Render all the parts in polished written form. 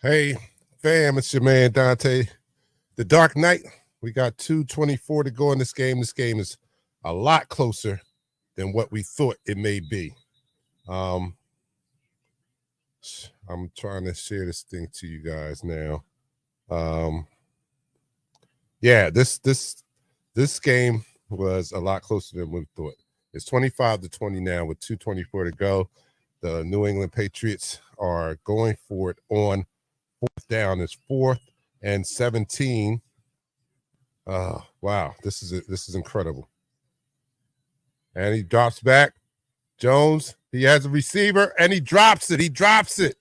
Hey, fam, it's your man Dante. The Dark Knight. We got 2:24 to go in this game. This game is a lot closer than what we thought it may be. I'm trying to share this thing to you guys now. Yeah, this game was a lot closer than we thought. It's 25-20 now with 2:24 to go. The New England Patriots are going for it on fourth down. It's 4th and 17. Wow, this is incredible. And he drops back. Jones, he has a receiver, and he drops it. He drops it.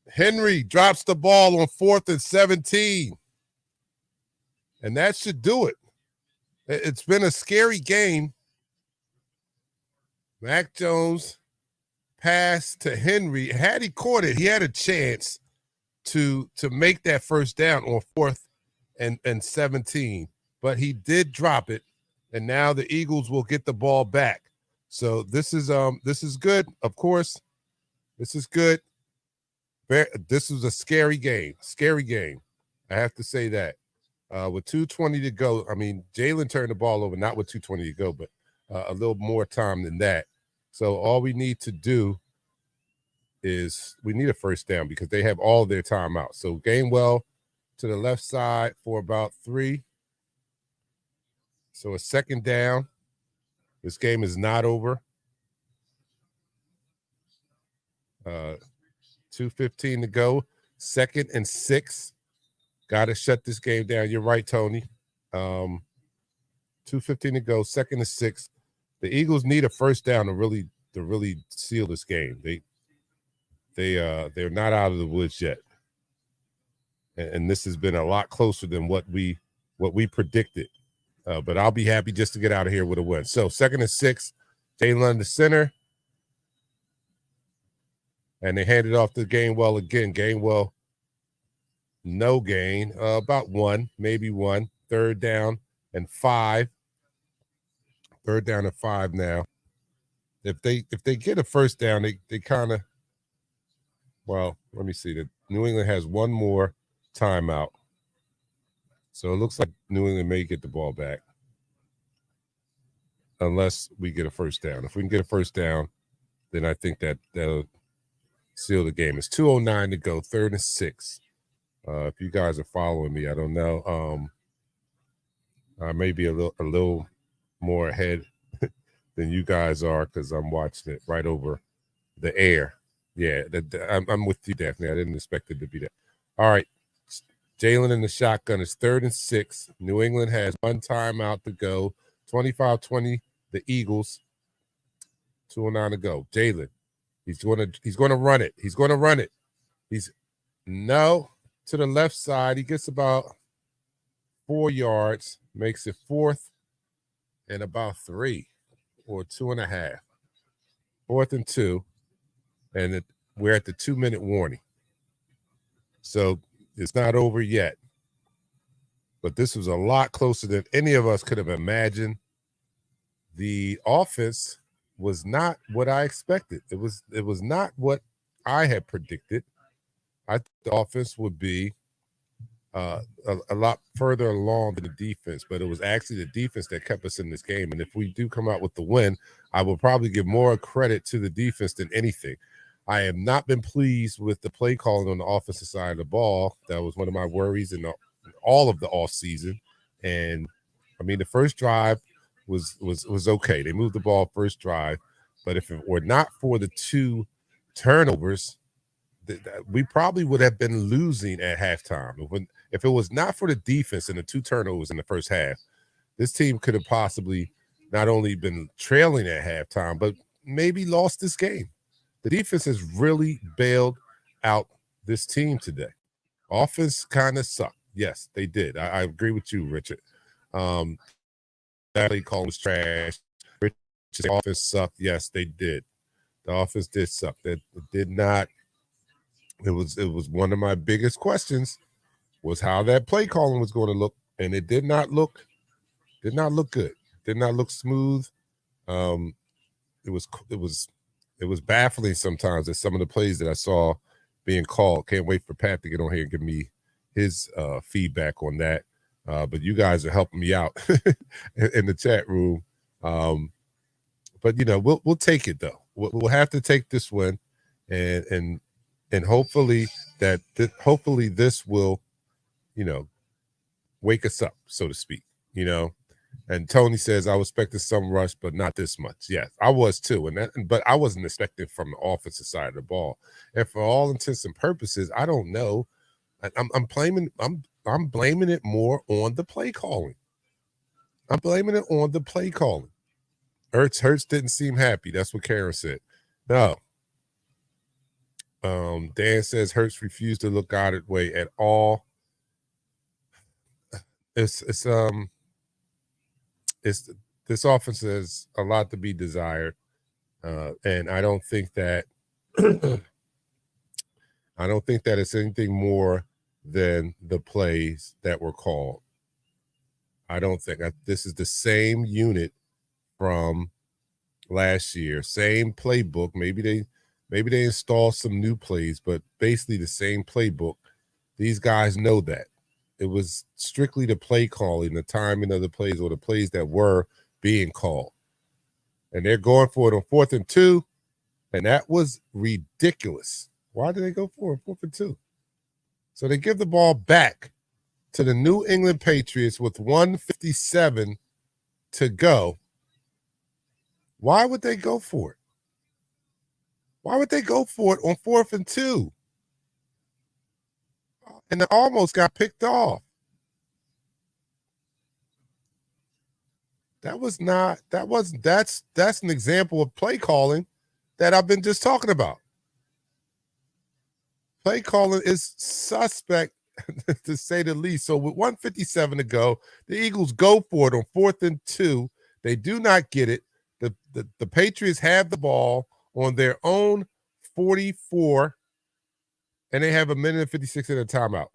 Henry drops the ball on 4th and 17. And that should do it. It's been a scary game. Mac Jones pass to Henry. Had he caught it, he had a chance to make that first down on 4th and 17. But he did drop it, and now the Eagles will get the ball back. So this is good. Of course, this is good. This was a scary game. Scary game. I have to say that. With 2:20 to go, I mean, Jalen turned the ball over, not with 2:20 to go, but a little more time than that. So all we need to do is we need a first down because they have all their timeouts. So Gainwell to the left side for about 3. So a second down. This game is not over. 2:15 to go. 2nd and 6. Got to shut this game down. You're right, Tony. 2:15 to go. 2nd and 6. The Eagles need a first down to really seal this game. They're not out of the woods yet, and this has been a lot closer than what we predicted. But I'll be happy just to get out of here with a win. So 2nd and 6. Jalen in the center. And they hand it off to Gainwell again. Gainwell, no gain. About 1, maybe 1. 3rd down and 5. 3rd down and 5 now. If they get a first down, they kind of, well, let me see. The New England has one more timeout. So it looks like New England may get the ball back unless we get a first down. If we can get a first down, then I think that'll seal the game. It's 2:09 to go, 3rd and 6. If you guys are following me, I don't know. I may be a little more ahead than you guys are because I'm watching it right over the air. Yeah, I'm with you, Daphne. I didn't expect it to be that. All right. Jalen in the shotgun is 3rd and 6. New England has one timeout to go. 25-20, the Eagles. 2:09 to go. Jalen, he's going to run it. He's going to run it. He's no to the left side. He gets about 4 yards, makes it 4th and about 3 or 2.5. 4th and 2, and we're at the 2-minute warning. So it's not over yet, but this was a lot closer than any of us could have imagined. The offense was not what I expected. It was not what I had predicted. I thought the offense would be a lot further along than the defense, but it was actually the defense that kept us in this game. And if we do come out with the win, I will probably give more credit to the defense than anything. I have not been pleased with the play calling on the offensive side of the ball. That was one of my worries in all of the offseason. And I mean, the first drive was okay. They moved the ball first drive, but if it were not for the 2 turnovers, we probably would have been losing at halftime. If it was not for the defense and the 2 turnovers in the first half, this team could have possibly not only been trailing at halftime, but maybe lost this game. The defense has really bailed out this team today. Offense kind of sucked. Yes, they did. I agree with you, Richard. That play call was trash. Richard's offense sucked. Yes, they did. The offense did suck. It did not. It was one of my biggest questions was how that play calling was going to look, and it did not look good. Did not look smooth. It was baffling sometimes at some of the plays that I saw being called. Can't wait for Pat to get on here and give me his feedback on that. But you guys are helping me out in the chat room. But we'll take it though. We'll have to take this win, and hopefully hopefully this will wake us up, so to speak. And Tony says, I was expecting some rush, but not this much. Yes, I was too. But I wasn't expecting from the offensive side of the ball. And for all intents and purposes, I don't know. I'm blaming it more on the play calling. I'm blaming it on the play calling. Hurts didn't seem happy. That's what Karen said. No. Dan says Hurts refused to look out of way at all. It's this offense has a lot to be desired, and I don't think that it's anything more than the plays that were called. I don't think this is the same unit from last year, same playbook. Maybe they install some new plays, but basically the same playbook. These guys know that. It was strictly the play calling, the timing of the plays, or the plays that were being called. And they're going for it on 4th and 2, and that was ridiculous. Why did they go for it on 4th and 2? So they give the ball back to the New England Patriots with 1:57 to go. Why would they go for it? Why would they go for it on 4th and 2? And it almost got picked off. That's an example of play calling that I've been just talking about. Play calling is suspect, to say the least. So with 1:57 to go, the Eagles go for it on 4th and 2. They do not get it. The Patriots have the ball on their own 44, and they have 1:56 minutes in a timeout.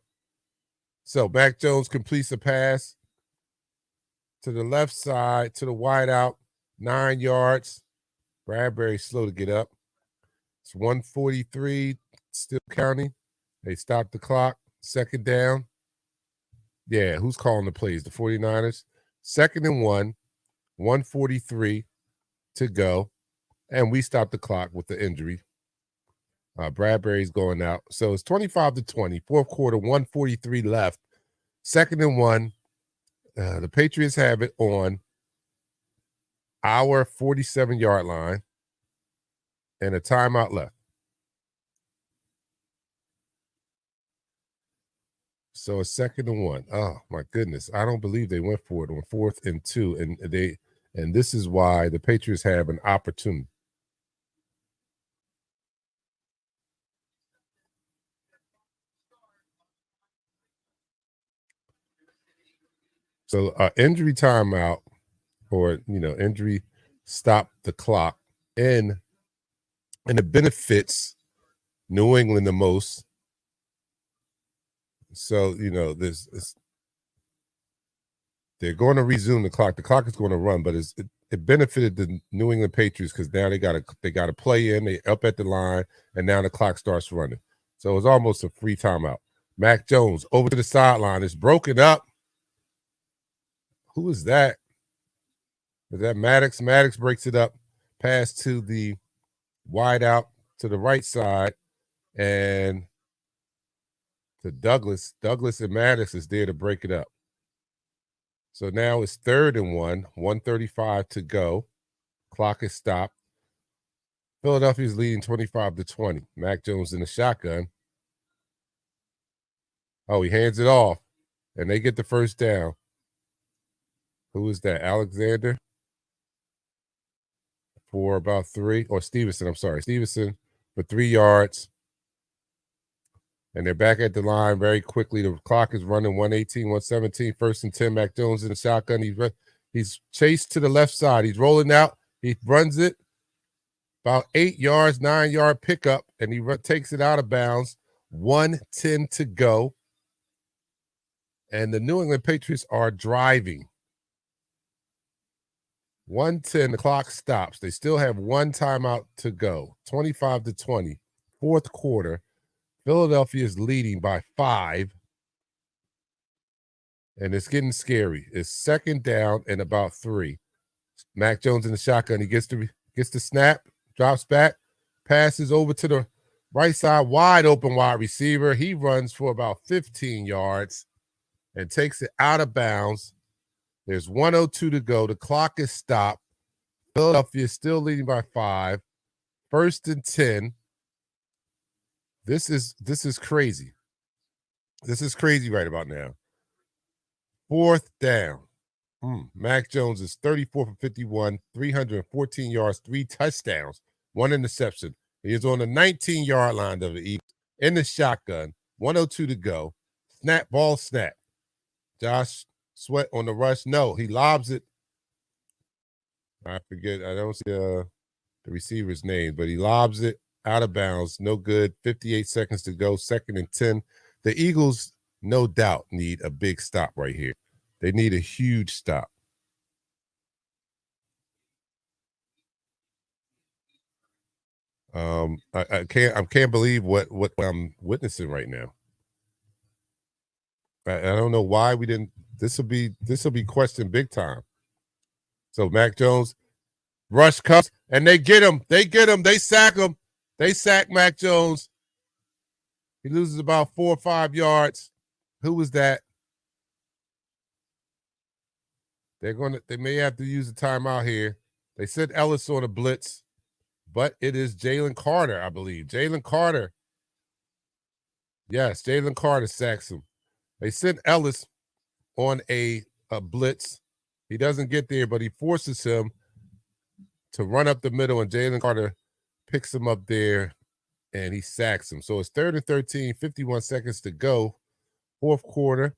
So Mac Jones completes a pass to the left side, to the wideout, 9 yards. Bradbury's slow to get up. It's 1:43, still counting. They stop the clock. 2nd down. Yeah, who's calling the plays? The 49ers. 2nd and 1, 1:43 to go. And we stop the clock with the injury. Bradbury's going out. So it's 25-20. 4th quarter, 1:43 left. 2nd and 1. The Patriots have it on our 47-yard line and a timeout left. So a 2nd and 1. Oh my goodness. I don't believe they went for it on 4th and 2. And this is why the Patriots have an opportunity. So injury timeout, or injury stop the clock, and it benefits New England the most. So they're going to resume the clock. The clock is going to run, but it benefited the New England Patriots because now they got to play in. They up at the line, and now the clock starts running. So it's almost a free timeout. Mac Jones over to the sideline. It's broken up. Who is that? Is that Maddox? Maddox breaks it up. Pass to the wide out to the right side, and to Douglas. Douglas and Maddox is there to break it up. So now it's 3rd and 1, 1:35 to go. Clock is stopped. Philadelphia's leading 25-20. Mac Jones in the shotgun. Oh, he hands it off, and they get the 1st down. Who is that? Alexander for about 3, or Stevenson. I'm sorry, Stevenson for 3 yards. And they're back at the line very quickly. The clock is running 1:18, 1:17. 1st and 10. Mac Jones in the shotgun. He's chased to the left side. He's rolling out. He runs it about 8 yards, 9-yard pickup, and he takes it out of bounds. 1:10 to go. And the New England Patriots are driving. 1:10, the clock stops. They still have 1 timeout to go. 25-20. 4th quarter. Philadelphia is leading by 5. And it's getting scary. It's 2nd down and about 3. Mac Jones in the shotgun. He gets the snap, drops back, passes over to the right side, wide open wide receiver. He runs for about 15 yards and takes it out of bounds. There's 1:02 to go. The clock is stopped. Philadelphia is still leading by 5. 1st and 10. This is crazy. This is crazy right about now. 4th down. Mac Jones is 34 for 51, 314 yards, 3 touchdowns, 1 interception. He is on the 19-yard line of the Eagles in the shotgun. 1:02 to go. Ball snap. Josh Sweat on the rush. No, he lobs it. I forget. I don't see the receiver's name, but he lobs it out of bounds. No good. 58 seconds to go. 2nd and 10. The Eagles, no doubt, need a big stop right here. They need a huge stop. I can't believe what I'm witnessing right now. I don't know why we didn't. This will be questioned big time. So Mac Jones, rush comes and they get him. They sack him. They sack Mac Jones. He loses about 4 or 5 yards. Who was that? They may have to use a timeout here. They sent Ellis on a blitz, but it is Jalen Carter, I believe. Jalen Carter. Yes, Jalen Carter sacks him. They sent Ellis on a blitz. He doesn't get there, but he forces him to run up the middle, and Jalen Carter picks him up there, and he sacks him. So it's 3rd and 13, 51 seconds to go. 4th quarter.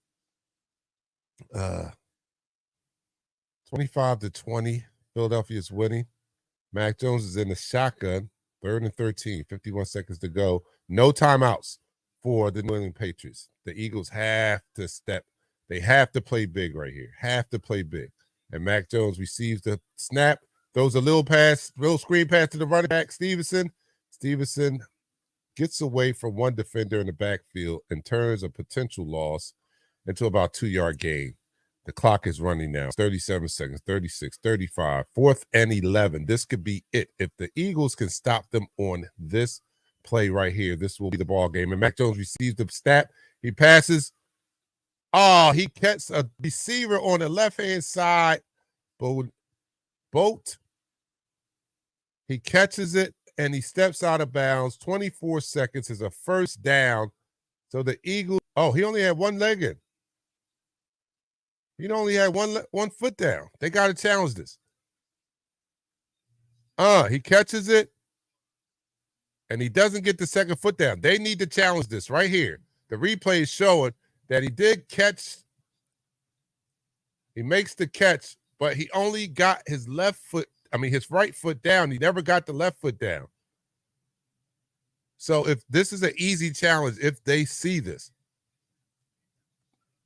25-20. Philadelphia is winning. Mac Jones is in the shotgun. 3rd and 13, 51 seconds to go. No timeouts for the New England Patriots. The Eagles have to step. They have to play big right here. Have to play big. And Mac Jones receives the snap, throws a little screen pass to the running back, Stevenson. Stevenson gets away from one defender in the backfield and turns a potential loss into about 2-yard gain. The clock is running now. 37 seconds, 36, 35, 4th and 11. This could be it. If the Eagles can stop them on this play right here, this will be the ball game. And Mac Jones receives the snap. He passes. Oh, he catches a receiver on the left-hand side. Boat. He catches it, and he steps out of bounds. 24 seconds is a 1st down. So the Eagles, he only had one leg in. He only had one foot down. They got to challenge this. He catches it, and he doesn't get the 2nd foot down. They need to challenge this right here. The replay is showing that he did catch. He makes the catch, but he only got his his right foot down. He never got the left foot down. So if this is an easy challenge, if they see this,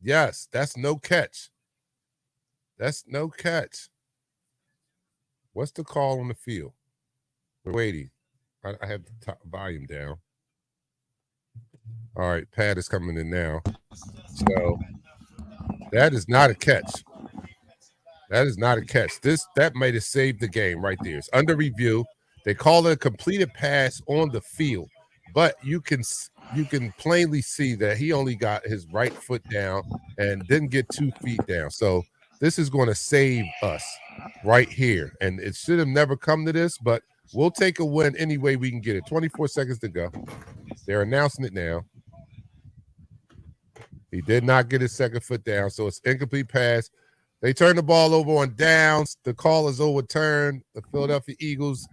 yes, that's no catch. That's no catch. What's the call on the field? We're waiting. I have the top volume down. All right, Pat is coming in now. So that is not a catch. That is not a catch. That might have saved the game right there. It's under review. They call it a completed pass on the field, but you can plainly see that he only got his right foot down and didn't get 2 feet down. So this is going to save us right here. And it should have never come to this, but we'll take a win any way we can get it. 24 seconds to go. They're announcing it now. He did not get his 2nd foot down, so it's incomplete pass. They turn the ball over on downs. The call is overturned. The Philadelphia Eagles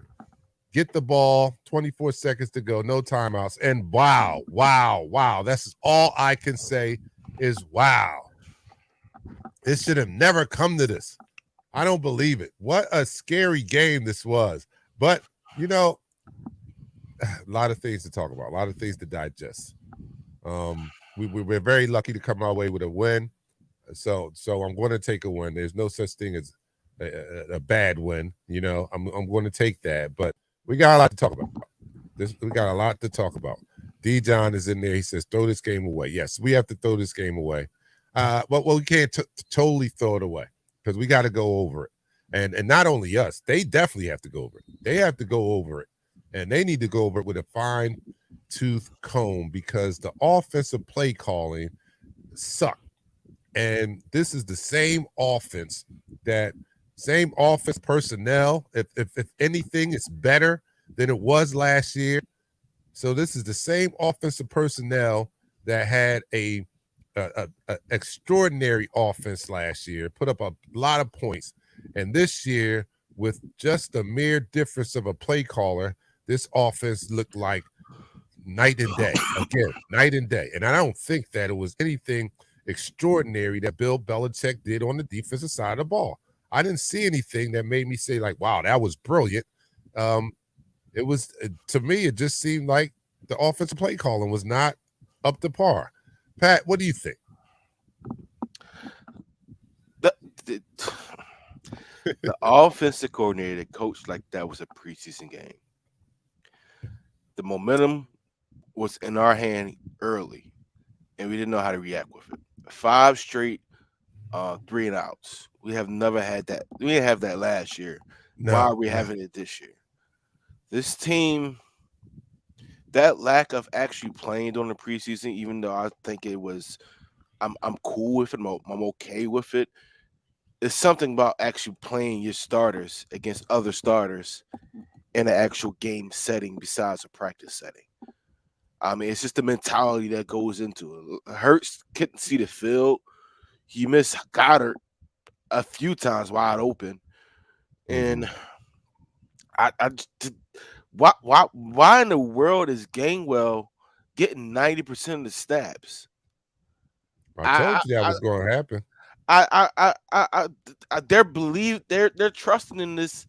get the ball. 24 seconds to go. No timeouts. And wow. That's all I can say is wow. It should have never come to this. I don't believe it. What a scary game this was. But, a lot of things to talk about, a lot of things to digest. We're very lucky to come our way with a win. So I'm going to take a win. There's no such thing as a bad win. I'm going to take that. But we got a lot to talk about. We got a lot to talk about. D. John is in there. He says, throw this game away. Yes, we have to throw this game away. But we can't totally throw it away because we got to go over it. And not only us, they definitely have to go over it. They have to go over it. And they need to go over it with a fine tooth comb because the offensive play calling sucked. And this is the same offense personnel. If anything, it's better than it was last year. So this is the same offensive personnel that had a extraordinary offense last year, put up a lot of points. And this year, with just a mere difference of a play caller, this offense looked like night and day. Again, night and day. And I don't think that it was anything extraordinary that Bill Belichick did on the defensive side of the ball. I didn't see anything that made me say, like, wow, that was brilliant. It was, to me, it just seemed like the offensive play calling was not up to par. Pat, what do you think? The offensive coordinator coached like that was a preseason game. The momentum was in our hand early, and we didn't know how to react with it. 5 straight 3 and outs. We have never had that. We didn't have that last year. No, Why are we having it this year? This team, that lack of actually playing during the preseason, even though I think it was, I'm cool with it. I'm okay with it. It's something about actually playing your starters against other starters in an actual game setting besides a practice setting. I mean, it's just the mentality that goes into it. Hurts couldn't see the field. He missed Goddard a few times wide open, and why in the world is Gainwell getting 90% of the snaps? I told you that was going to happen. They're trusting in this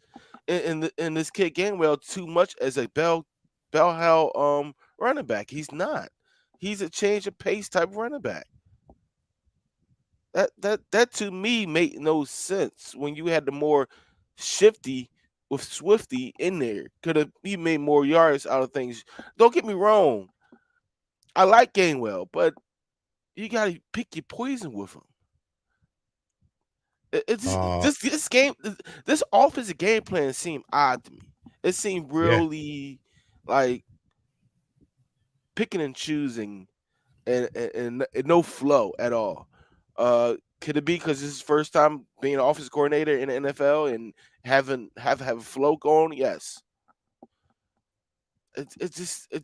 in this kid Gainwell too much as a bell hell running back. He's not. He's a change of pace type running back. That to me made no sense when you had the more shifty with Swifty in there. Could have he made more yards out of things. Don't get me wrong. I like Gainwell, but you gotta pick your poison with him. This game, this offensive game plan seemed odd to me. It seemed really like picking and choosing, and no flow at all. Could it be because this is his first time being an offensive coordinator in the NFL and have a flow going? Yes. Something's a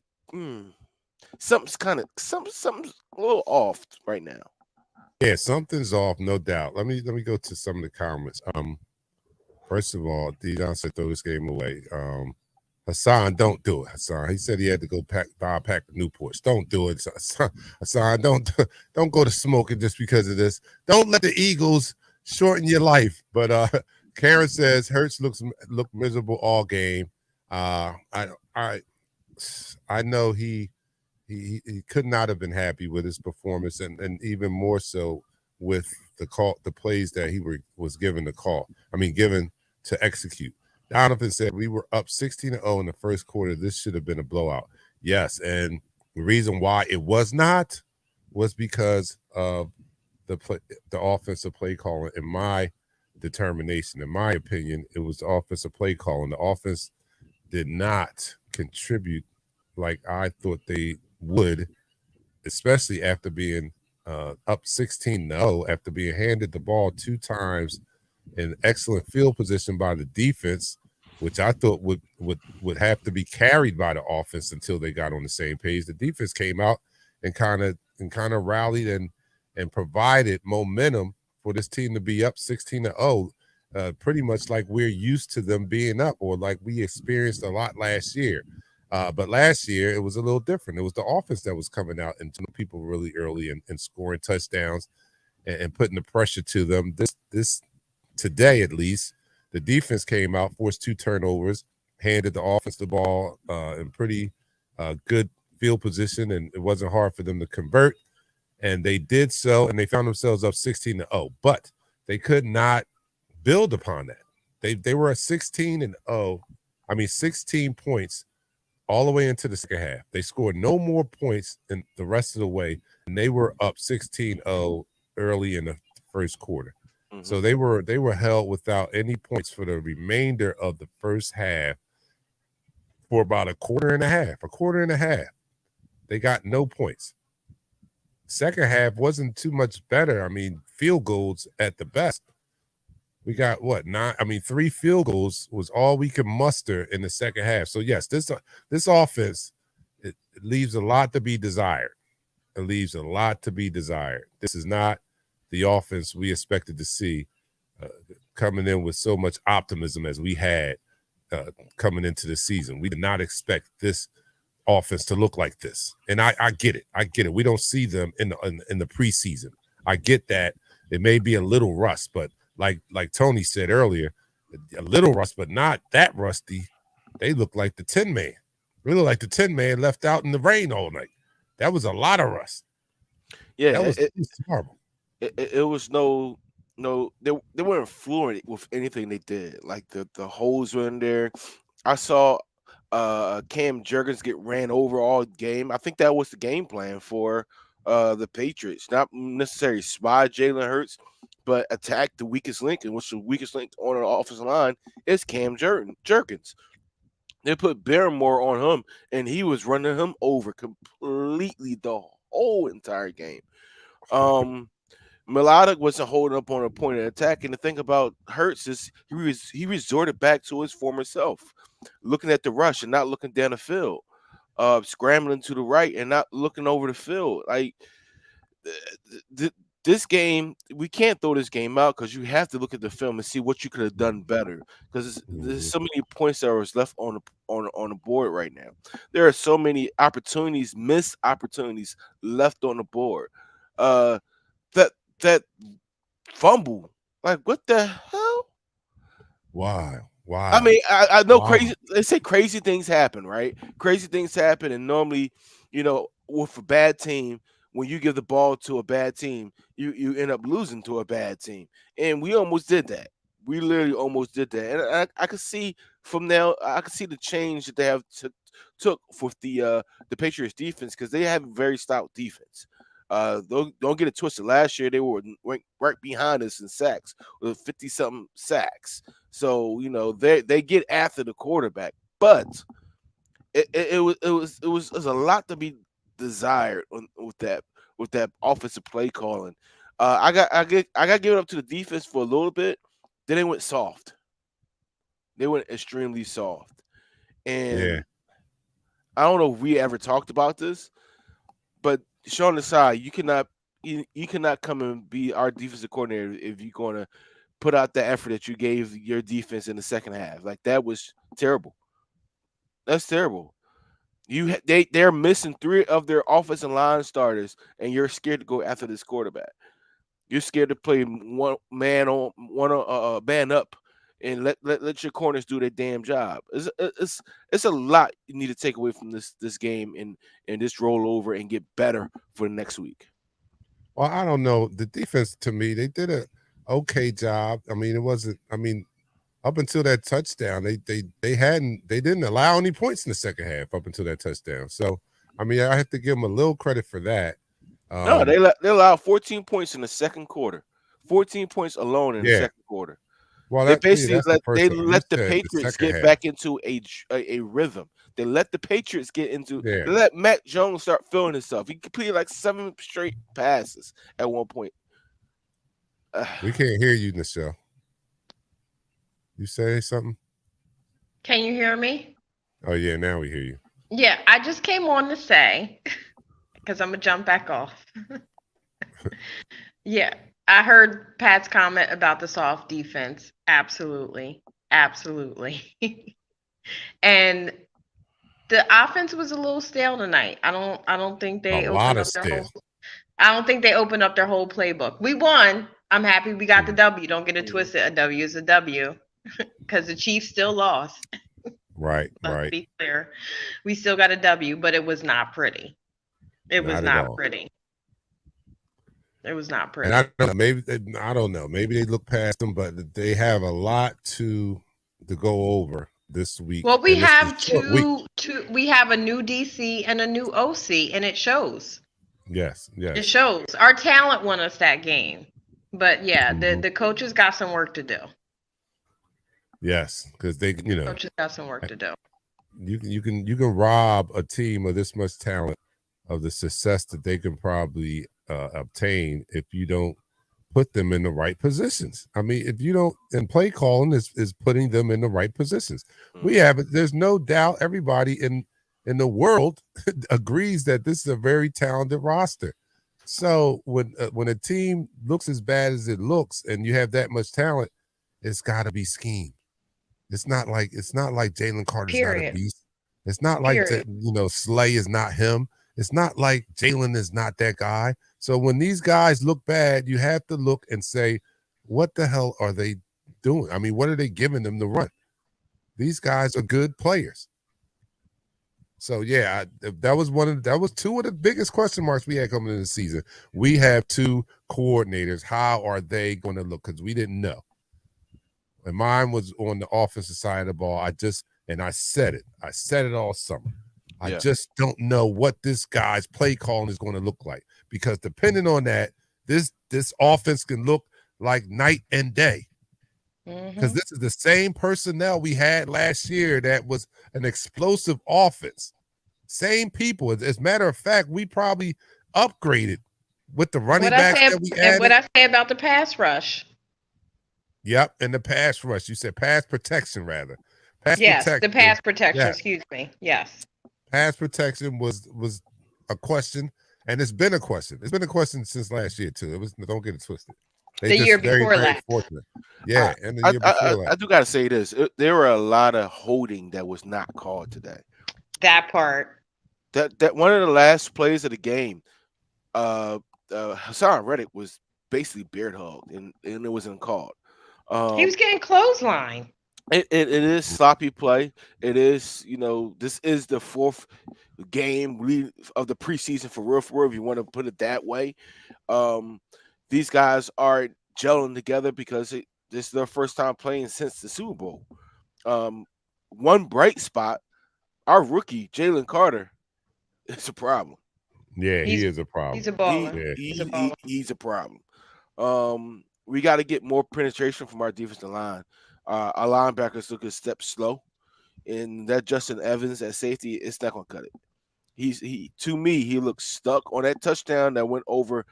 little off right now. Yeah, something's off, no doubt. Let me go to some of the comments. First of all, Dion said throw this game away. Hassan, don't do it. Hassan, he said he had to go buy a pack of Newports. Don't do it, Hassan. Don't go to smoking just because of this. Don't let the Eagles shorten your life. But Karen says Hurts look miserable all game. I know he could not have been happy with his performance, and even more so with the plays that he was given given to execute. Donovan said we were up 16-0 in the first quarter. This should have been a blowout. Yes, and the reason why it was not was because of the offensive play calling. In my determination, in my opinion, it was the offensive play calling. The offense did not contribute like I thought they would, especially after being up 16-0, after being handed the ball 2 times in excellent field position by the defense, which I thought would have to be carried by the offense until they got on the same page. The defense came out and kind of rallied and provided momentum for this team to be up 16-0, pretty much like we're used to them being up, or like we experienced a lot last year. But last year, it was a little different. It was the offense that was coming out and people really early and scoring touchdowns and putting the pressure to them. This today, at least, the defense came out, forced 2 turnovers, handed the offense the ball in pretty good field position, and it wasn't hard for them to convert. And they did so, and they found themselves up 16-0. But they could not build upon that. They were at 16 points all the way into the second half. They scored no more points in the rest of the way, and they were up 16-0 early in the first quarter. So they were held without any points for the remainder of the first half for about a quarter and a half. They got no points. Second half wasn't too much better. I mean, field goals at the best. We got what, 9? I mean, 3 field goals was all we could muster in the second half. So yes, this offense, it leaves a lot to be desired. It leaves a lot to be desired. This is not the offense we expected to see coming in with so much optimism as we had coming into the season. We did not expect this offense to look like this, and I get it. I get it. We don't see them in the preseason. I get that it may be a little rust, but like Tony said earlier, a little rust, but not that rusty. They look like the 10 man. Really like the 10 man left out in the rain all night. That was a lot of rust. Yeah, that was horrible. It was they weren't fluent with anything they did. Like the holes were in there. I saw Cam Jurgens get ran over all game. I think that was the game plan for the Patriots. Not necessarily spy Jalen Hurts, but attack the weakest link, and what's the weakest link on the offensive line is Cam Jurgens. They put Barrymore on him, and he was running him over completely the whole entire game. Melodic wasn't holding up on a point of attack, and the thing about Hurts is he resorted back to his former self, looking at the rush and not looking down the field, scrambling to the right and not looking over the field. Like this game, we can't throw this game out because you have to look at the film and see what you could have done better. Because there's so many points that was left on the board right now. There are so many opportunities, missed opportunities left on the board. That fumble, like what the hell? Wow. I mean, I know crazy. They say crazy things happen, right? Crazy things happen, and normally, with a bad team, when you give the ball to a bad team, you end up losing to a bad team, and we almost did that. We literally almost did that, and I could see from now, I could see the change that they have took with the Patriots defense, because they have a very stout defense. Don't get it twisted. Last year they were right behind us in sacks with 50-something sacks. So they get after the quarterback, but it was a lot to be desired with that offensive play calling. I got to give it up to the defense for a little bit. Then they went soft. They went extremely soft, and I don't know if we ever talked about this, but Sean Desai, you cannot come and be our defensive coordinator if you're going to put out the effort that you gave your defense in the second half. Like, that was terrible. That's terrible. They're missing 3 of their offensive line starters, and you're scared to go after this quarterback. You're scared to play one man up, and let your corners do their damn job. It's a lot you need to take away from this game and this rollover and get better for the next week. Well, I don't know. The defense, to me, they did a okay job. I mean, it wasn't. I mean, up until that touchdown, they didn't allow any points in the second half up until that touchdown. So, I mean, I have to give them a little credit for that. No, they allowed 14 points in the second quarter. 14 points alone in the second quarter. Well, they basically let the Patriots get back into a rhythm. They let the Patriots get into. They let Mac Jones start feeling himself. He completed like 7 straight passes at one point. We can't hear you, Nichelle. You say something? Can you hear me? Oh yeah, now we hear you. Yeah, I just came on to say, because I'm gonna jump back off. Yeah, I heard Pat's comment about the soft defense. Absolutely. And the offense was a little stale tonight. I don't think they opened up their whole. I don't think they opened up their whole playbook. We won. I'm happy we got the W. Don't get it twisted. A W is a W, because the Chiefs still lost. Right. Let's be clear. We still got a W, but it was not pretty. It was not pretty. It was not pretty. And I don't know. Maybe they look past them, but they have a lot to go over this week. Well, we and this have is short week. we have a new DC and a new OC, and it shows. Yes. It shows. Our talent won us that game. But yeah, the coaches got some work to do. Yes, because they, coaches got some work to do. You can rob a team of this much talent of the success that they can probably obtain if you don't put them in the right positions. I mean, if you don't, and play calling is putting them in the right positions. We have it. There's no doubt. Everybody in the world agrees that this is a very talented roster. So when a team looks as bad as it looks, and you have that much talent, it's got to be schemed. It's not like Jalen Carter's not a beast. It's not like Slay is not him. It's not like Jalen is not that guy. So when these guys look bad, you have to look and say, what the hell are they doing? I mean, what are they giving them to run? These guys are good players. So yeah, that was two of the biggest question marks we had coming into the season. We have two coordinators. How are they going to look? Because we didn't know. And mine was on the offensive side of the ball. I said it. I said it all summer. I just don't know what this guy's play calling is going to look like, because depending on that, this offense can look like night and day. Because this is the same personnel we had last year that was an explosive offense. Same people. As a matter of fact, we probably upgraded with the running backs that we added. And what I say about the pass rush. Yep, and the pass rush. You said pass protection, rather. The pass protection. Excuse me. Yes. Pass protection was a question, and it's been a question. It's been a question since last year too. Don't get it twisted. The year before last. Yeah, and the year before last. I do got to say this. There were a lot of holding that was not called today. That part. That one of the last plays of the game, Hassan Reddick was basically beard hugged, and it wasn't called. He was getting clothesline. It is sloppy play. It is, this is the fourth game of the preseason for real, if you want to put it that way. These guys are gelling together because this is their first time playing since the Super Bowl. One bright spot, our rookie, Jalen Carter, is a problem. Yeah, he is a problem. He's a baller. He's a problem. We got to get more penetration from our defensive line. Our linebackers look a step slow, and that Justin Evans at safety, it's not gonna cut it. To me, he looks stuck on that touchdown that went over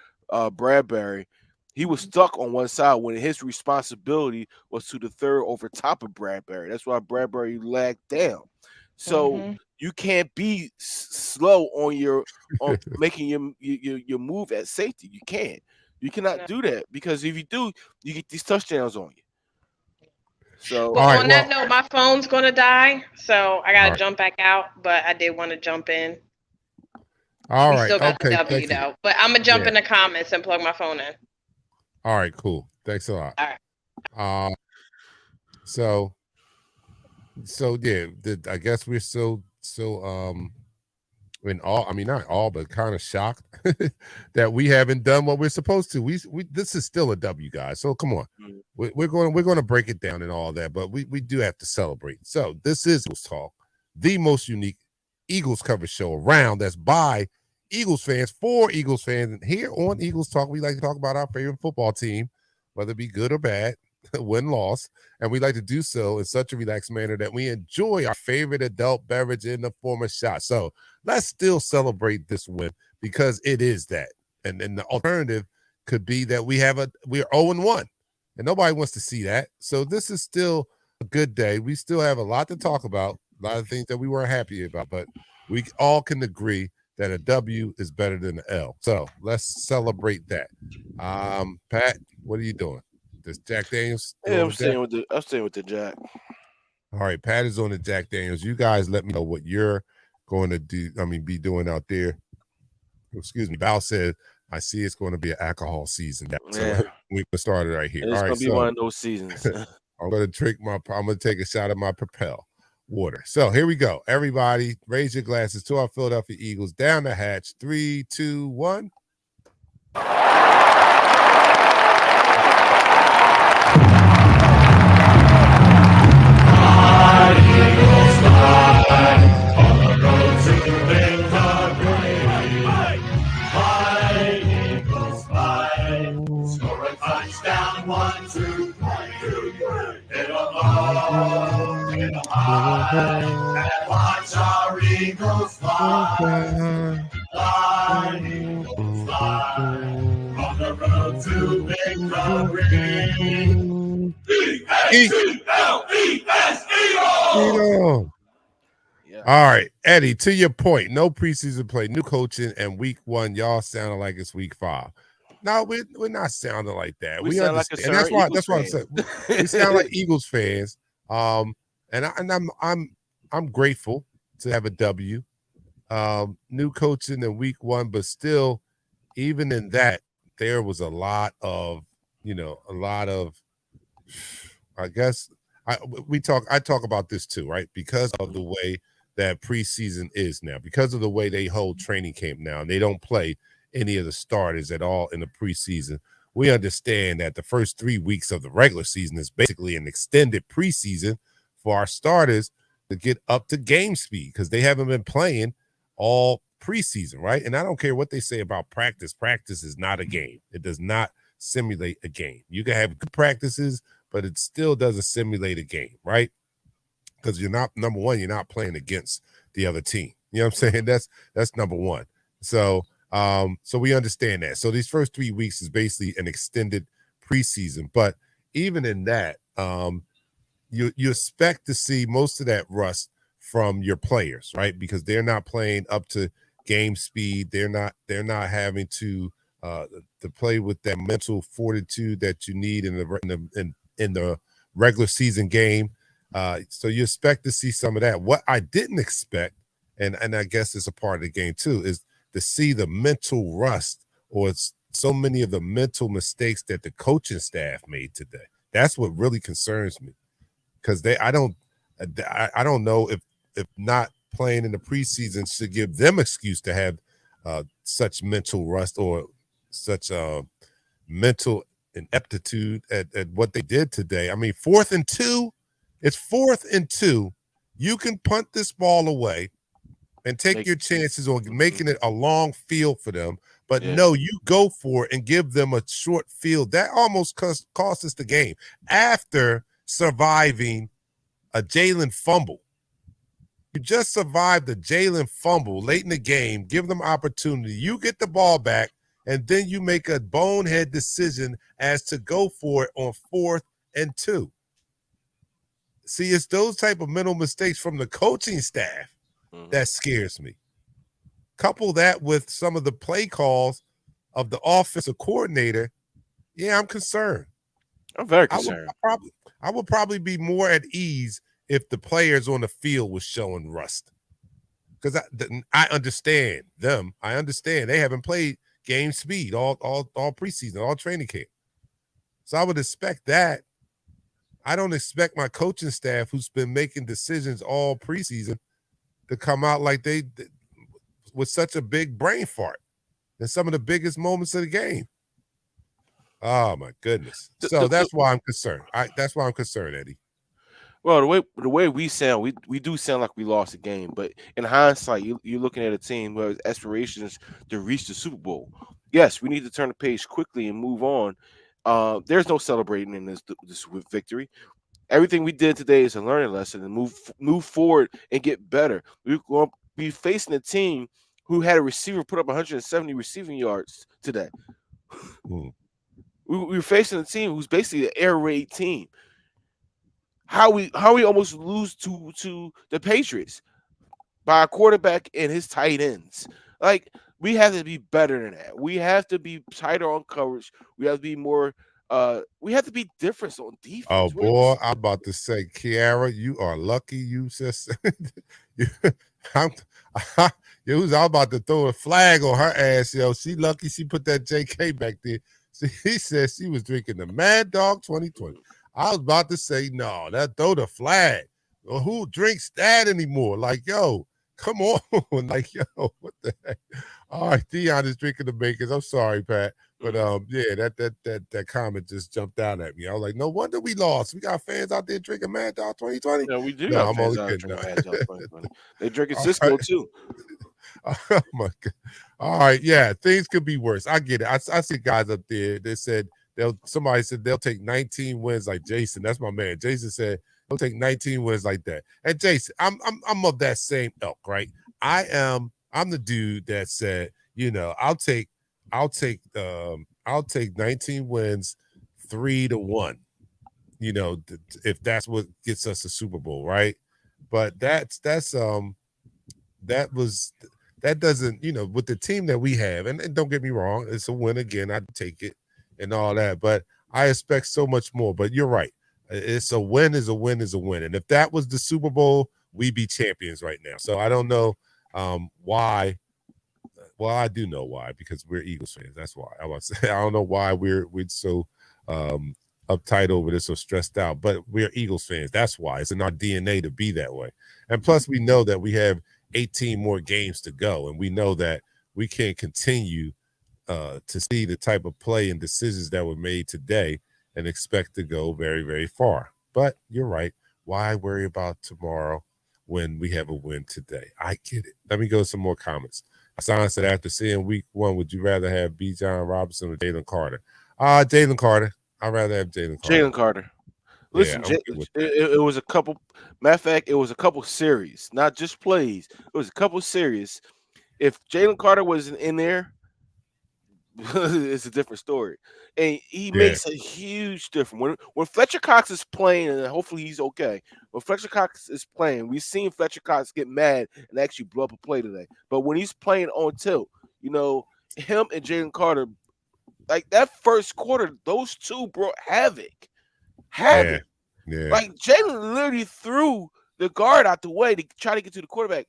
Bradbury. He was stuck on one side when his responsibility was to the third over top of Bradbury. That's why Bradbury lagged down. So you can't be slow on making your move at safety. You can't. You cannot do that, because if you do, you get these touchdowns on you. So on that note, my phone's gonna die, so I gotta jump back out. But I did want to jump in. All right, still got the W though, but I'm gonna jump in the comments and plug my phone in. All right, cool. Thanks a lot. All right. So yeah, I guess we're still in all. I mean, not all, but kind of shocked that we haven't done what we're supposed to. We this is still a W, guys. So come on, we're going to break it down and all that, but we do have to celebrate. So this is Eagles Talk, the most unique Eagles coverage show around. That's by Eagles fans for Eagles fans. And here on Eagles Talk, we like to talk about our favorite football team, whether it be good or bad, win, loss, and we like to do so in such a relaxed manner that we enjoy our favorite adult beverage in the form of shot. So let's still celebrate this win, because it is that. And the alternative could be that we're 0-1, and nobody wants to see that. So this is still a good day. We still have a lot to talk about, a lot of things that we weren't happy about, but we all can agree that a W is better than an L. So let's celebrate that. Pat, what are you doing? Does Jack Daniels? Yeah, I'm staying with the Jack. All right, Pat is on the Jack Daniels. You guys let me know what you're going to do. Be doing out there. Excuse me. Val said, I see it's going to be an alcohol season. So we can start it right here. It's going to be one of those seasons. I'm going to take a shot of my Propel water. So here we go. Everybody, raise your glasses to our Philadelphia Eagles. Down the hatch. 3, 2, 1. Score a touchdown, 1, 2, 3. Hit 'em low, hit 'em high, and watch our Eagles fly. Fly, Eagles, fly. On the road to victory. E-A-G-L-E-S, Eagles! Yeah. All right, Eddie, to your point, no preseason play, new coaching, and week 1, y'all sounding like it's week 5. No, we're not sounding like that. We sound understand. Like that's why I said we sound like Eagles fans. And I'm grateful to have a W. New coaching in week 1, but still, even in that, there was a lot of, I guess I talk about this too, right? Because of the way that preseason is now, because of the way they hold training camp now, and they don't play any of the starters at all in the preseason. We understand that the first 3 weeks of the regular season is basically an extended preseason for our starters to get up to game speed because they haven't been playing all preseason, right? And I don't care what they say about practice. Practice is not a game. It does not simulate a game. You can have good practices, but it still doesn't simulate a game, right? Because you're not, number one, you're not playing against the other team. You know what I'm saying? That's number one. So we understand that. So these first 3 weeks is basically an extended preseason. But even in that, you expect to see most of that rust from your players, right? Because they're not playing up to game speed. They're not having to play with that mental fortitude that you need in the regular season game. So you expect to see some of that. What I didn't expect, and I guess it's a part of the game too, is to see the mental rust or so many of the mental mistakes that the coaching staff made today. That's what really concerns me, because I don't know if not playing in the preseason should give them excuse to have such mental rust or such mental ineptitude at what they did today. I mean, 4th and 2, it's 4th and 2. You can punt this ball away and take your chances on making it a long field for them. But no, you go for it and give them a short field. That almost cost us the game after surviving a Jalen fumble. You just survived a Jalen fumble late in the game, give them opportunity. You get the ball back, and then you make a bonehead decision as to go for it on 4th and 2. See, it's those type of mental mistakes from the coaching staff that scares me. Couple that with some of the play calls of the offensive coordinator. Yeah, I'm concerned. I'm very concerned. I would probably be more at ease if the players on the field was showing rust. Because I understand them. I understand they haven't played game speed all preseason, all training camp. So I would expect that. I don't expect my coaching staff, who's been making decisions all preseason, to come out like they with such a big brain fart in some of the biggest moments of the game. Oh my goodness! So that's why I'm concerned. That's why I'm concerned, Eddie. Well, the way we sound, we do sound like we lost the game. But in hindsight, you're looking at a team who has aspirations to reach the Super Bowl. Yes, we need to turn the page quickly and move on. There's no celebrating in this victory. Everything we did today is a learning lesson and move forward and get better. We're going to be facing a team who had a receiver put up 170 receiving yards today. We're facing a team who's basically an air raid team. How we almost lose to the Patriots by a quarterback and his tight ends. Like, we have to be better than that. We have to be tighter on coverage. We have to be more. We have to be different on defense. Oh boy, I'm about to say, Kiara, you are lucky. You just, I was about to throw a flag on her ass. Yo, she lucky she put that JK back there. He said she was drinking the Mad Dog 2020. I was about to say, no, throw the flag. Well, who drinks that anymore? Like, yo, come on. Like, yo, what the heck? All right, Dion is drinking the Bakers. I'm sorry, Pat. But yeah, that comment just jumped out at me. I was like, no wonder we lost. We got fans out there drinking Mad Dog 2020. Yeah, we do No, got I'm fans only out kidding. drinking Mad Dog 2020. They drinking All Cisco right. too. Oh my God. All right, yeah, things could be worse. I get it. I see guys up there. They said somebody said they'll take 19 wins like Jason. That's my man. Jason said they'll take 19 wins like that. And Jason, I'm of that same ilk, right? I'm the dude that said, I'll take 19 wins 3-1. If that's what gets us the Super Bowl, right? But that doesn't, with the team that we have, and don't get me wrong, it's a win again. I'd take it and all that, but I expect so much more. But you're right. It's a win is a win is a win. And if that was the Super Bowl, we'd be champions right now. So I don't know why. Well, I do know why, because we're Eagles fans. That's why. I want to say I don't know why we're so uptight over this or stressed out, but we're Eagles fans. That's why. It's in our DNA to be that way. And plus, we know that we have 18 more games to go, and we know that we can't continue to see the type of play and decisions that were made today and expect to go very, very far. But you're right. Why worry about tomorrow when we have a win today? I get it. Let me go to some more comments. Hassan said, after seeing week 1, would you rather have B. John Robinson or Jalen Carter? Jalen Carter. I'd rather have Jalen Carter. Jalen Carter. Listen, Yeah, it was a couple. Matter of fact, it was a couple series, not just plays. It was a couple series. If Jalen Carter wasn't in there, it's a different story. And he makes a huge difference. When Fletcher Cox is playing, and hopefully he's okay. When Fletcher Cox is playing, we've seen Fletcher Cox get mad and actually blow up a play today. But when he's playing on tilt, him and Jalen Carter, like that first quarter, those two brought havoc. Yeah. Like Jalen literally threw the guard out the way to try to get to the quarterback.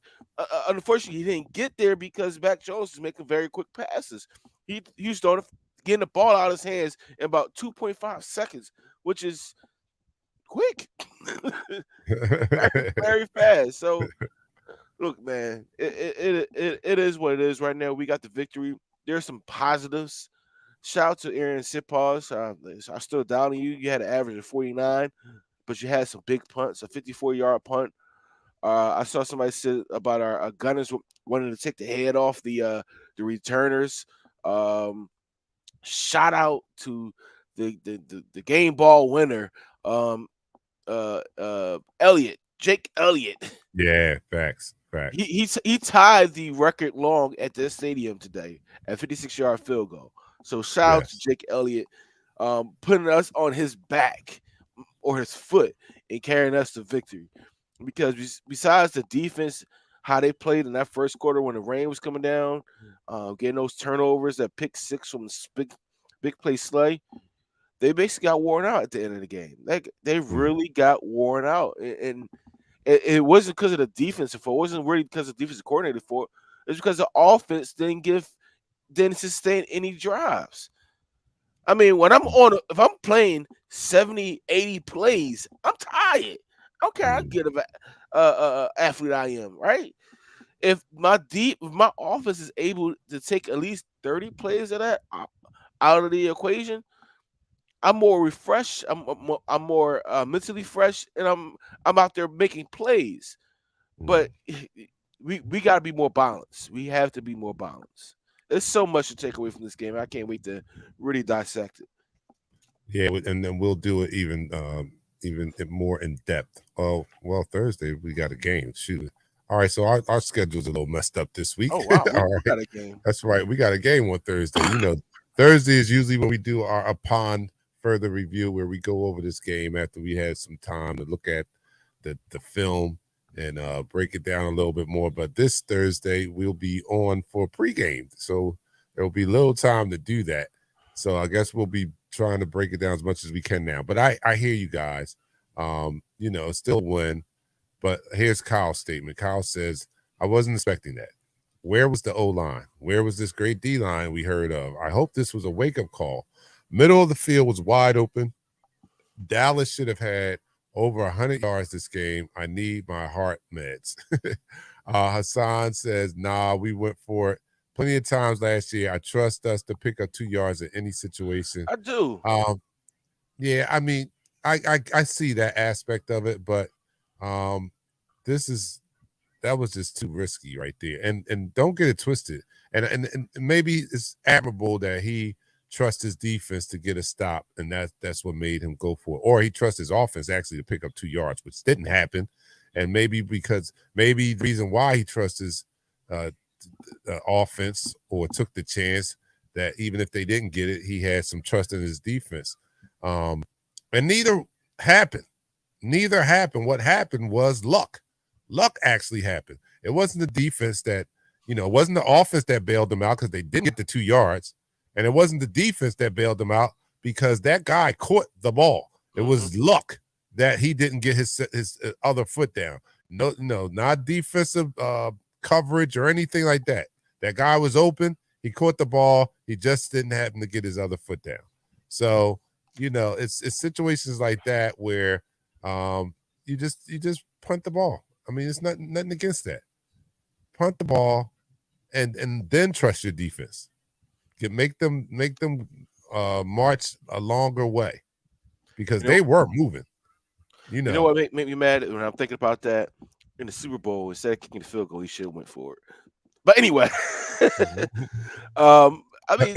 Unfortunately, he didn't get there because Mac Jones is making very quick passes. He started getting the ball out of his hands in about 2.5 seconds, which is quick, very, very fast. So, look, man, it is what it is right now. We got the victory. There's some positives. Shout out to Aaron Sipos. I still down on you. You had an average of 49, but you had some big punts, a 54-yard punt. I saw somebody say about our gunners wanting to take the head off the returners. Shout out to the game ball winner, Jake Elliott. Yeah, facts. He tied the record long at this stadium today at 56-yard field goal. So shout out to Jake Elliott, putting us on his back or his foot and carrying us to victory. Because besides the defense, how they played in that first quarter when the rain was coming down, getting those turnovers, that pick six from the big play Slay, they basically got worn out at the end of the game. Like they really got worn out, and it wasn't because of the defense. It wasn't really because of the defensive coordinator for it. It's because the offense didn't sustain any drives. I mean, when if I'm playing 70, 80 plays, I'm tired. Okay, I get a athlete I am, right? If my offense is able to take at least 30 plays of that out of the equation, I'm more refreshed. I'm more mentally fresh, and I'm out there making plays. But we got to be more balanced. We have to be more balanced. There's so much to take away from this game. I can't wait to really dissect it. Yeah, and then we'll do it even more in depth. Oh, well, Thursday we got a game. Shoot. All right, so our schedule's a little messed up this week. Oh wow, All right. We got a game. That's right. We got a game on Thursday. Thursday is usually when we do our upon further review, where we go over this game after we had some time to look at the film and break it down a little bit more. But this Thursday we'll be on for pregame, so there will be little time to do that. So I guess we'll be trying to break it down as much as we can now. But I hear you guys. Still win. But here's Kyle's statement. Kyle says, I wasn't expecting that. Where was the O-line? Where was this great D-line we heard of? I hope this was a wake-up call. Middle of the field was wide open. Dallas should have had over 100 yards this game. I need my heart meds. Hassan says, nah, we went for it. plenty of times last year. I trust us to pick up 2 yards in any situation. I do. Yeah, I mean, I see that aspect of it, but that was just too risky right there. And don't get it twisted. And maybe it's admirable that he trusts his defense to get a stop, and that's what made him go for it. Or he trusts his offense actually to pick up 2 yards, which didn't happen. And maybe the reason why he trusts his offense or took the chance that even if they didn't get it, he had some trust in his defense. And neither happened. Neither happened. What happened was luck. Luck actually happened. It wasn't the defense that, it wasn't the offense that bailed them out because they didn't get the 2 yards. And it wasn't the defense that bailed them out because that guy caught the ball. It was luck that he didn't get his other foot down. No, not defensive coverage or anything like that. That guy was open. He caught the ball. He just didn't happen to get his other foot down. So, it's situations like that where you just punt the ball. I mean, it's nothing against that. Punt the ball and then trust your defense. Make them march a longer way because they were moving. You know what made me mad when I'm thinking about that? In the Super Bowl, instead of kicking the field goal, he should have went for it. But anyway, I mean,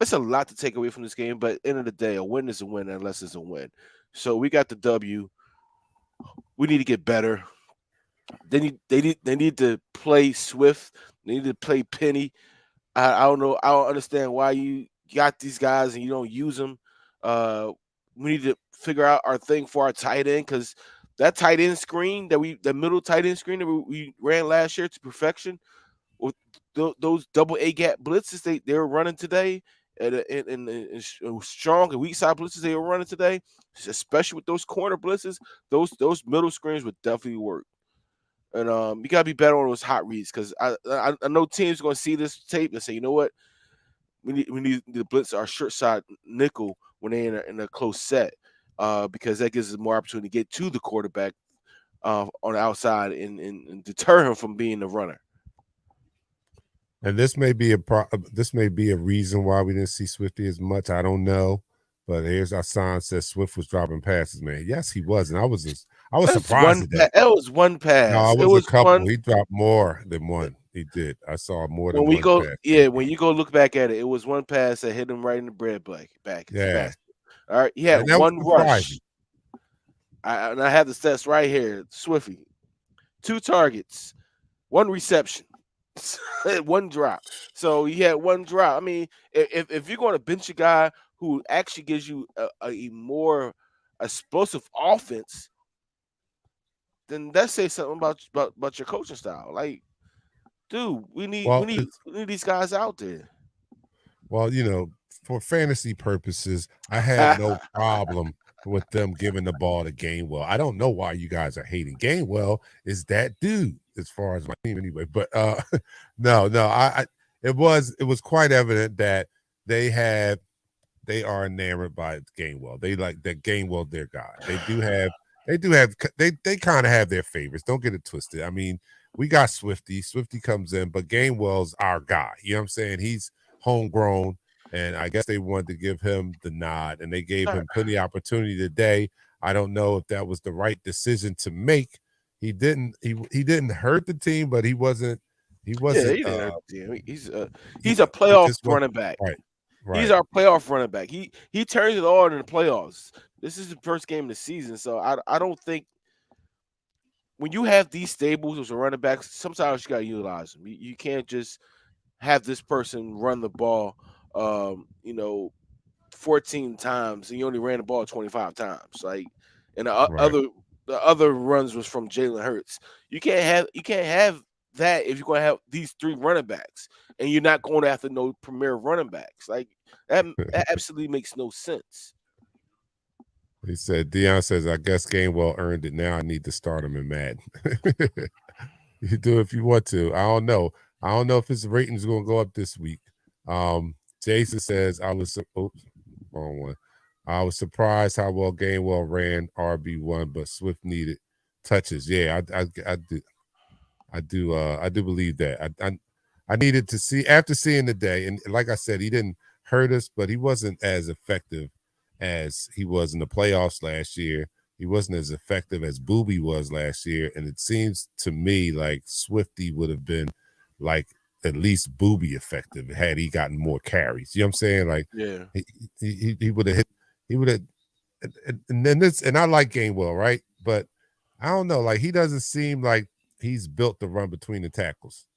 it's a lot to take away from this game. But at the end of the day, a win is a win unless it's a win. So we got the W. We need to get better. They need to play Swift. They need to play Penny. I don't know. I don't understand why you got these guys and you don't use them. We need to figure out our thing for our tight end because that tight end screen the middle tight end screen that we ran last year to perfection with those double A gap blitzes they were running today and strong and weak side blitzes they were running today, especially with those corner blitzes, those middle screens would definitely work. And you gotta be better on those hot reads because I know teams are gonna see this tape and say, you know what, we need to blitz our short side nickel when they're in a close set because that gives us more opportunity to get to the quarterback on the outside and deter him from being the runner. And this may be a reason why we didn't see Swifty as much. I don't know, but here's our sign says Swift was dropping passes, man. Yes, he was, and I was surprised at that. That was one pass. No, it was a couple. He dropped more than one. He did. I saw more than one pass. Yeah, when you go look back at it, it was one pass that hit him right in the bread back. Yeah. All right. He had one rush. I have the stats right here. Swifty, 2 targets, 1 reception, 1 drop. So he had 1 drop. I mean, if you're going to bench a guy who actually gives you a more explosive offense, then that says something about your coaching style. Like, dude, we need these guys out there. Well, for fantasy purposes, I had no problem with them giving the ball to Gainwell. I don't know why you guys are hating. Gainwell is that dude as far as my team anyway. But no, it was quite evident that they are enamored by Gainwell. They like that Gainwell their guy. They kind of have their favorites. Don't get it twisted. I mean, we got Swifty. Swifty comes in, but Gainwell's our guy. You know what I'm saying? He's homegrown, and I guess they wanted to give him the nod, and they gave him plenty of opportunity today. I don't know if that was the right decision to make. He didn't hurt the team, but he wasn't. He wasn't. Yeah, he's a playoff running back. Right. He's our playoff running back. He turns it on in the playoffs. This is the first game of the season, so I don't think when you have these stables as a running back, sometimes you got to utilize them. You can't just have this person run the ball, 14 times, and you only ran the ball 25 times. Like, and the other runs was from Jalen Hurts. You can't have that if you're going to have these 3 running backs, and you're not going after no premier running backs. Like that absolutely makes no sense. He said, Deion says, I guess Gainwell earned it. Now I need to start him in Madden. You do if you want to. I don't know. I don't know if his rating is going to go up this week. Jason says, I was surprised how well Gainwell ran RB1, but Swift needed touches. Yeah, I do believe that. I needed to see after seeing the day, and like I said, he didn't hurt us, but he wasn't as effective as he was in the playoffs last year. He wasn't as effective as Booby was last year, and it seems to me like Swifty would have been like at least Booby effective had he gotten more carries. You know what I'm saying? Like, Yeah, he would have hit. He would have. And then this, and I like Gainwell, right? But I don't know. Like, he doesn't seem like he's built to run between the tackles,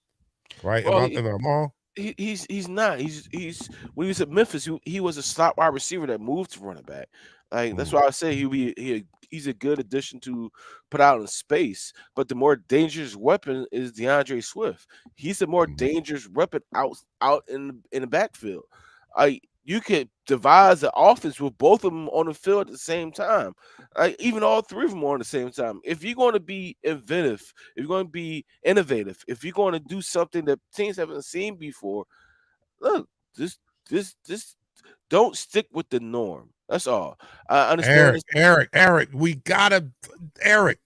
right? well, Am I wrong? he's not. He's when he was at Memphis, he was a slot wide receiver that moved to running back. Like that's Mm, why I say he's a good addition to put out in space. But the more dangerous weapon is DeAndre Swift. He's the more mhm. dangerous weapon out in the backfield. You could devise the offense with both of them on the field at the same time. Even all three of them on the same time. If you're going to be inventive, if you're going to be innovative, if you're going to do something that teams haven't seen before, look, this don't stick with the norm. That's all. I understand this. Eric, we gotta, Eric.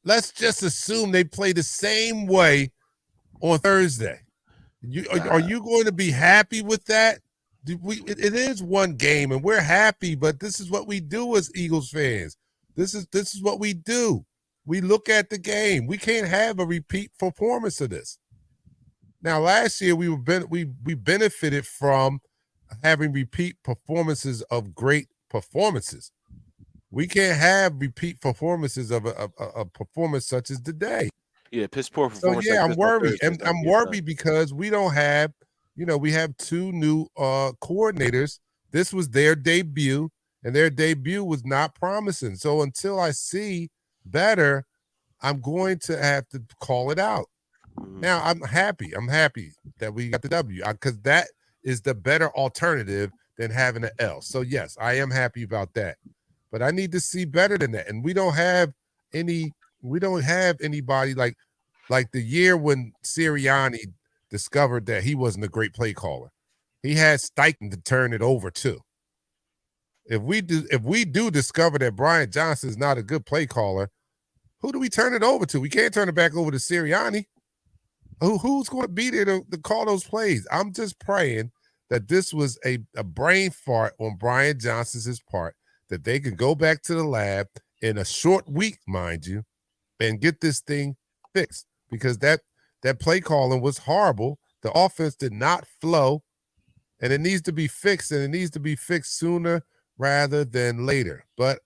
Let's just assume they play the same way on Thursday. Are you going to be happy with that? It is one game, and we're happy, but this is what we do as Eagles fans. This is what we do. We look at the game. We can't have a repeat performance of this. Now, last year we benefited from having repeat performances of great performances. We can't have repeat performances of a performance such as today. Yeah, piss poor So performance like yeah, I'm this on worried. Thursday And is not I'm gonna get it done. worried because we don't have, we have two new coordinators. This was their debut, and their debut was not promising. So until I see better, I'm going to have to call it out. Mhm. Now I'm happy. I'm happy that we got the W because that is the better alternative than having an L. So yes, I am happy about that. But I need to see better than that. And we don't have anybody like the year when Sirianni discovered that he wasn't a great play caller. He had Steichen to turn it over to. If we do discover that Brian Johnson is not a good play caller, who do we turn it over to? We can't turn it back over to Sirianni. Who's going to be there to call those plays? I'm just praying that this was a brain fart on Brian Johnson's part, that they could go back to the lab in a short week, mind you, and get this thing fixed, because that play calling was horrible. The offense did not flow, and it needs to be fixed, and it needs to be fixed sooner rather than later. But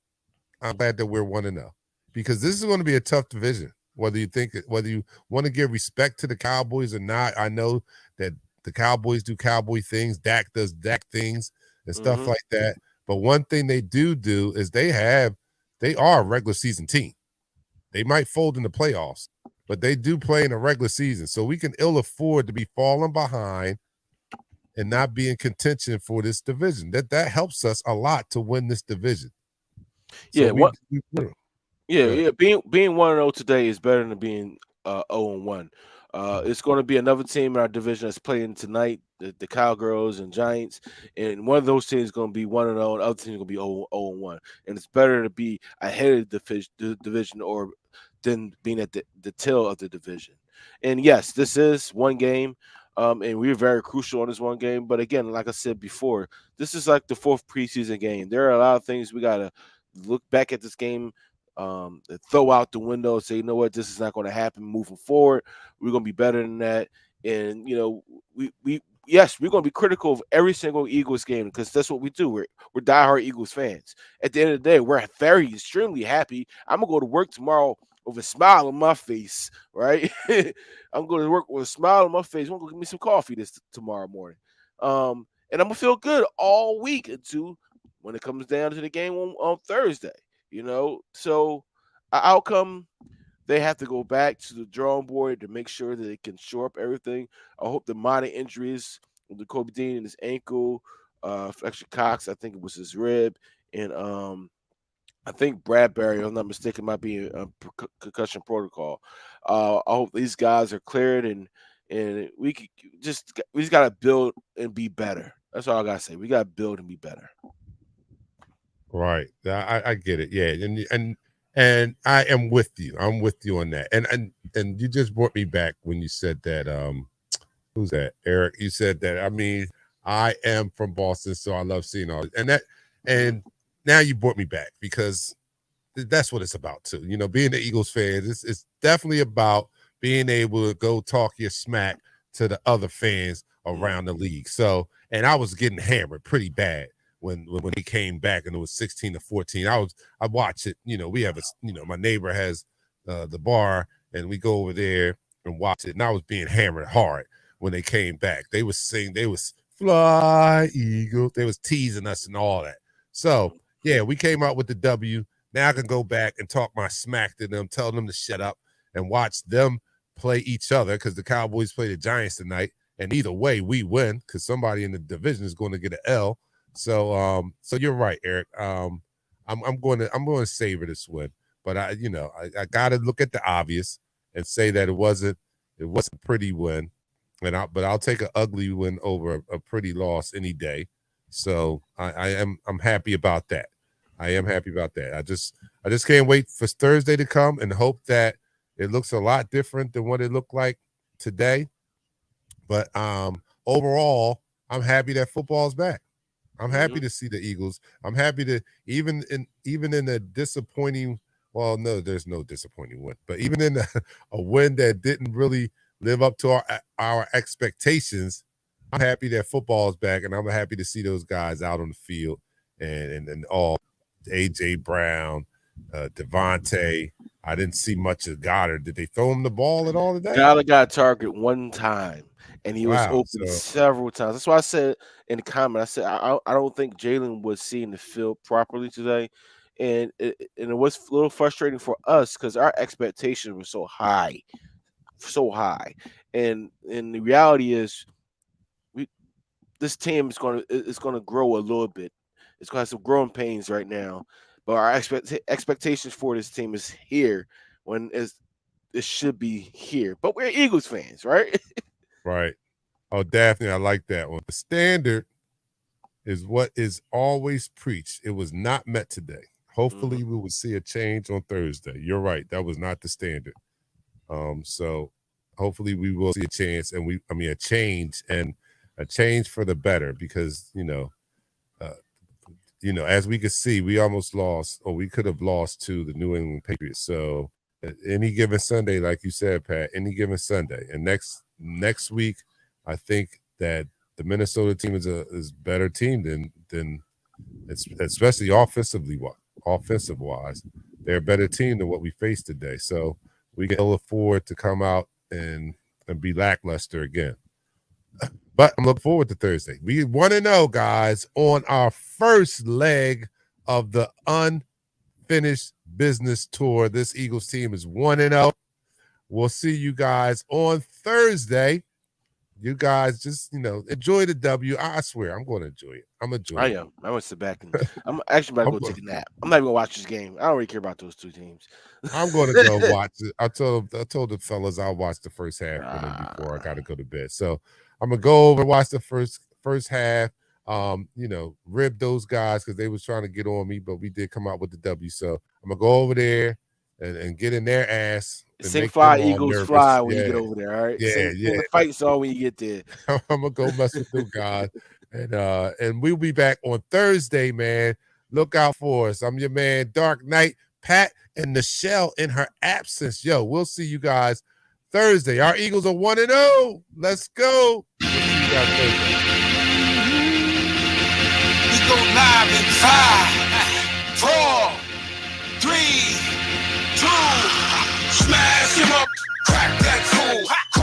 I'm glad that we're 1-0, because this is going to be a tough division. Whether you want to give respect to the Cowboys or not, I know that the Cowboys do Cowboy things, Dak does Dak things and stuff like that. But one thing they do is they are a regular season team. They might fold in the playoffs, but they do play in a regular season. So we can ill afford to be falling behind and not be in contention for this division. That helps us a lot to win this division. So Yeah, what? we're Yeah. Being 1-0 today is better than being 0-1. It's going to be another team in our division that's playing tonight, the Cowgirls and Giants, and one of those teams is going to be 1-0, and the other team is going to be 0-1. And it's better to be ahead of the division or than being at the tail of the division. And yes, this is one game. And we're very crucial on this one game. But again, like I said before, this is like the fourth preseason game. There are a lot of things we got to look back at this game, throw out the window and say, you know what, this is not going to happen moving forward. We're going to be better than that. And, yes, we're going to be critical of every single Eagles game because that's what we do. We're diehard Eagles fans. At the end of the day, we're very, extremely happy. I'm going to go to work tomorrow with a smile on my face, right? I'm going to work with a smile on my face. I'm going to go get me some coffee tomorrow morning. And I'm going to feel good all week until when it comes down to the game on Thursday. So outcome, they have to go back to the drawing board to make sure that they can shore up everything. I hope the minor injuries with the Kobe Dean in his ankle, Fletcher Cox, I think it was his rib, and I think Bradbury, if I'm not mistaken, might be a concussion protocol. I hope these guys are cleared and we just got to build and be better. That's all I gotta say. We got to build and be better. right. I get it. Yeah, and I am with you. I'm with you on that. And you just brought me back when you said that. Who's that? Eric. You said that. I mean, I am from Boston, so I love seeing all this. And now you brought me back because that's what it's about too. You know, being the Eagles fan, it's definitely about being able to go talk your smack to the other fans around the league. So, and I was getting hammered pretty bad when he came back and it was 16-14. I watched it. You know, we have my neighbor has the bar and we go over there and watch it. And I was being hammered hard when they came back. They was fly Eagles. They was teasing us and all that. So yeah, we came out with the W. Now I can go back and talk my smack to them, tell them to shut up and watch them play each other because the Cowboys play the Giants tonight. And either way, we win because somebody in the division is going to get an L. So you're right, Eric. I'm going to savor this win, but I got to look at the obvious and say that it wasn't a pretty win, but I'll take an ugly win over a pretty loss any day. So I'm happy about that. I am happy about that. I just can't wait for Thursday to come and hope that it looks a lot different than what it looked like today. But overall, I'm happy that football's back. I'm happy to see the Eagles. I'm happy to even in a disappointing. Well, no, there's no disappointing win, but even in a win that didn't really live up to our expectations, I'm happy that football is back, and I'm happy to see those guys out on the field and all. AJ Brown, Devontae. I didn't see much of Goddard. Did they throw him the ball at all today? Goddard got a target one time, and he was open several times. That's why I said in the comment, I said I don't think Jalen was seeing the field properly today, and it was a little frustrating for us because our expectations were so high, and the reality is, this team is going to grow a little bit. It's going to have some growing pains right now, but our expectations for this team is here when it should be here. But we're Eagles fans, right? Right. Oh, Daphne, I like that one. The standard is what is always preached. It was not met today. Hopefully, we will see a change on Thursday. You're right. That was not the standard. So hopefully we will see a change, a change and a change for the better because as we could see, we almost lost, or we could have lost to the New England Patriots. So any given Sunday, like you said, Pat, any given Sunday, and next week, I think that the Minnesota team is a better team than especially offensive wise. They're a better team than what we faced today. So we can look forward to come out and be lackluster again. But I'm looking forward to Thursday. We 1-0, guys, on our first leg of the unfinished business tour. This Eagles team is 1-0. We'll see you guys on Thursday. You guys just, enjoy the W. I swear, I'm going to enjoy it. I'm enjoying it. I am. I'm going to sit back and I'm actually about to go take a nap. I'm not even going to watch this game. I don't really care about those two teams. I'm going to go watch it. I told the fellas I'll watch the first half before I got to go to bed. So I'm going to go over and watch the first half. Rib those guys because they was trying to get on me, but we did come out with the W. So I'm going to go over there and get in their ass. Sing Fly Eagles nervous. Fly when you get over there, all right? Yeah, Sing the fight song when you get there. I'm going to go mess with them guys. And we'll be back on Thursday, man. Look out for us. I'm your man, Dark Knight, Pat, and Nichelle in her absence. Yo, we'll see you guys Thursday. Our Eagles are 1-0. Let's go. We'll see you guys Thursday. We go live in 5, 4, 3, 2. Smash him up, crack that fool.